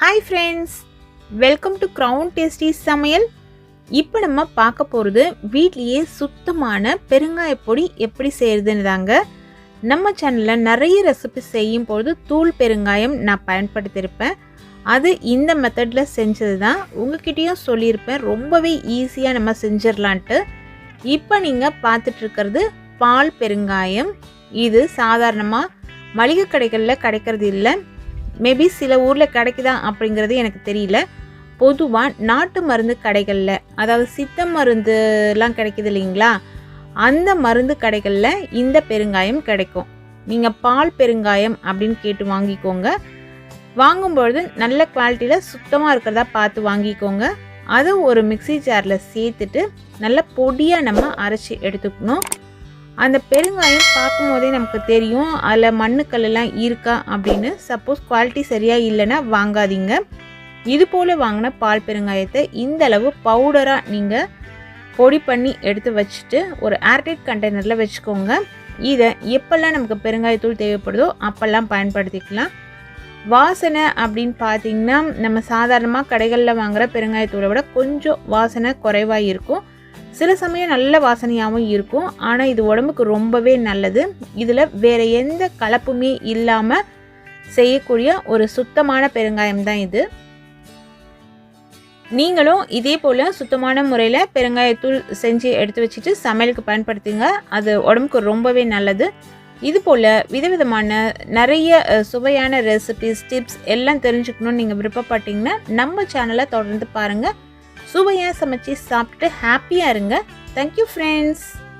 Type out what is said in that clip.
Hi friends, welcome to Crown Tasty Samayal. இப்போ நம்ம பார்க்க போகிறது வீட்லயே சுத்தமான பெருங்காய பொடி எப்படி செய்யறதுன்னு தாங்க. நம்ம சேனலில் நிறைய ரெசிபி செய்யும் பொழுது தூள் பெருங்காயம் நான் பயன்படுத்தியிருப்பேன். அது இந்த மெத்தடில் செஞ்சது தான். உங்ககிட்டயும் சொல்லியிருப்பேன், ரொம்பவே ஈஸியாக நம்ம செஞ்சிடலான்ட்டு. இப்போ நீங்கள் பார்த்துட்டு இருக்கிறது பால் பெருங்காயம். இது சாதாரணமாக மளிகை கடைகளில் கிடைக்கிறது இல்லை. மேபி சில ஊரில் கிடைக்குதா அப்படிங்கிறது எனக்கு தெரியல. பொதுவாக நாட்டு மருந்து கடைகளில், அதாவது சித்த மருந்துலாம் கிடைக்குது இல்லைங்களா, அந்த மருந்து கடைகளில் இந்த பெருங்காயம் கிடைக்கும். நீங்கள் பால் பெருங்காயம் அப்படின்னு கேட்டு வாங்கிக்கோங்க. வாங்கும்பொழுது நல்ல குவாலிட்டியில் சுத்தமாக இருக்கிறதா பார்த்து வாங்கிக்கோங்க. அதை ஒரு மிக்ஸி ஜாரில் சேர்த்துட்டு நல்ல பொடியாக நம்ம அரைச்சி எடுத்துக்கணும். அந்த பெருங்காயம் பார்க்கும் போதே நமக்கு தெரியும் அதில் மண்ணுக்கல்லாம் இருக்கா அப்படின்னு. சப்போஸ் குவாலிட்டி சரியாக இல்லைன்னா வாங்காதீங்க. இது போல் வாங்கின பால் பெருங்காயத்தை இந்த அளவு பவுடராக நீங்கள் பொடி பண்ணி எடுத்து வச்சுட்டு ஒரு ஏர்டைட் கண்டெய்னரில் வச்சுக்கோங்க. இதை எப்போல்லாம் நமக்கு பெருங்காயத்தூள் தேவைப்படுதோ அப்போல்லாம் பயன்படுத்திக்கலாம். வாசனை அப்படின்னு பார்த்தீங்கன்னா நம்ம சாதாரணமாக கடைகளில் வாங்குகிற பெருங்காயத்தூளை விட கொஞ்சம் வாசனை குறைவாக இருக்கும். சில சமயம் நல்ல வாசனையாகவும் இருக்கும். ஆனால் இது உடம்புக்கு ரொம்பவே நல்லது. இதில் வேறு எந்த கலப்புமே இல்லாமல் செய்யக்கூடிய ஒரு சுத்தமான பெருங்காயம் தான் இது. நீங்களும் இதே போல் சுத்தமான முறையில் பெருங்காயத்தூள் செஞ்சு எடுத்து வச்சுட்டு சமையலுக்கு பயன்படுத்துங்க. அது உடம்புக்கு ரொம்பவே நல்லது. இது போல் விதவிதமான நிறைய சுவையான ரெசிபிஸ், டிப்ஸ் எல்லாம் தெரிஞ்சுக்கணும்னு நீங்கள் விருப்பப்பட்டீங்கன்னா நம்ம சேனலை தொடர்ந்து பாருங்கள். சுவையாக சமைச்சு சாப்பிட்டு ஹாப்பியாக இருங்க. Thank you friends.